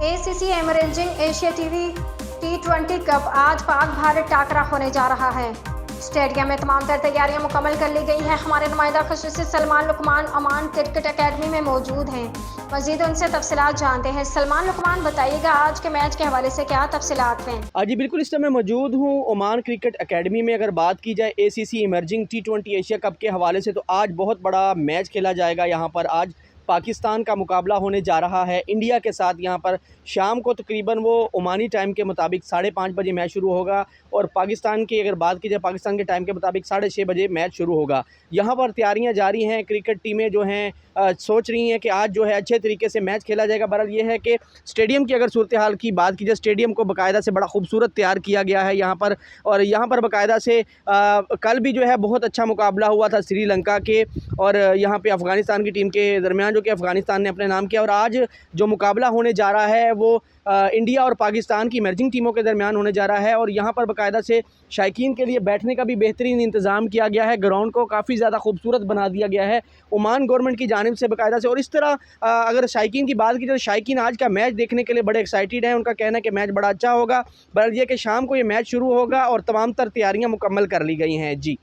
ACC emerging Asia TV T20 cup आज पाक भारत टाकरा होने जा रहा है। स्टेडियम में तमाम तर तैयारियां मुकम्मल कर ली गई हैं। हमारे नुमाइंदा खुसूसी Salman Lukman Oman cricket academy में मौजूद हैं। मजीद उनसे तफसीलात जानते हैं। सलमान लुकमान, बताइएगा आज के मैच के हवाले से क्या तफसीलात हैं? जी बिल्कुल, इस समय मौजूद हूँ ओमान क्रिकेट एकेडमी में। अगर बात की जाए ACC emerging T20 Asia cup के हवाले से, तो आज बहुत बड़ा मैच खेला जाएगा। यहाँ पर आज पाकिस्तान का मुकाबला होने जा रहा है इंडिया के साथ। यहाँ पर शाम को तकरीबन वो ओमानी टाइम के मुताबिक 5:30 बजे मैच शुरू होगा, और पाकिस्तान की अगर बात की जाए पाकिस्तान के टाइम के मुताबिक 6:30 बजे मैच शुरू होगा। यहाँ पर तैयारियाँ जारी हैं। क्रिकेट टीमें जो हैं सोच रही हैं कि आज जो है अच्छे तरीके से मैच खेला जाएगा। बहरहाल ये है कि स्टेडियम की अगर सूरत हाल की बात की जाए, स्टेडियम को बाकायदा से बड़ा खूबसूरत तैयार किया गया है यहाँ पर। और यहाँ पर बाकायदा से कल भी जो है बहुत अच्छा मुकाबला हुआ था श्रीलंका के और यहाँ पे अफ़गानिस्तान की टीम के दरमियान, जो कि अफ़गानिस्तान ने अपने नाम किया। और आज जो मुकाबला होने जा रहा है वो इंडिया और पाकिस्तान की इमर्जिंग टीमों के दरमियान होने जा रहा है। और यहाँ पर बाकायदा से शायकीन के लिए बैठने का भी बेहतरीन इंतज़ाम किया गया है। ग्राउंड को काफ़ी ज़्यादा खूबसूरत बना दिया गया है ओमान गवर्नमेंट की जानिब से बाकायदा से। और इस तरह अगर शायकीन की बात की जाए, शायकीन आज का मैच देखने के लिए बड़े एक्साइटेड हैं। उनका कहना है कि मैच बड़ा अच्छा होगा। बहरहाल ये कि शाम को ये मैच शुरू होगा और तमाम तर तैयारियाँ मुकम्मल कर ली गई हैं। जी।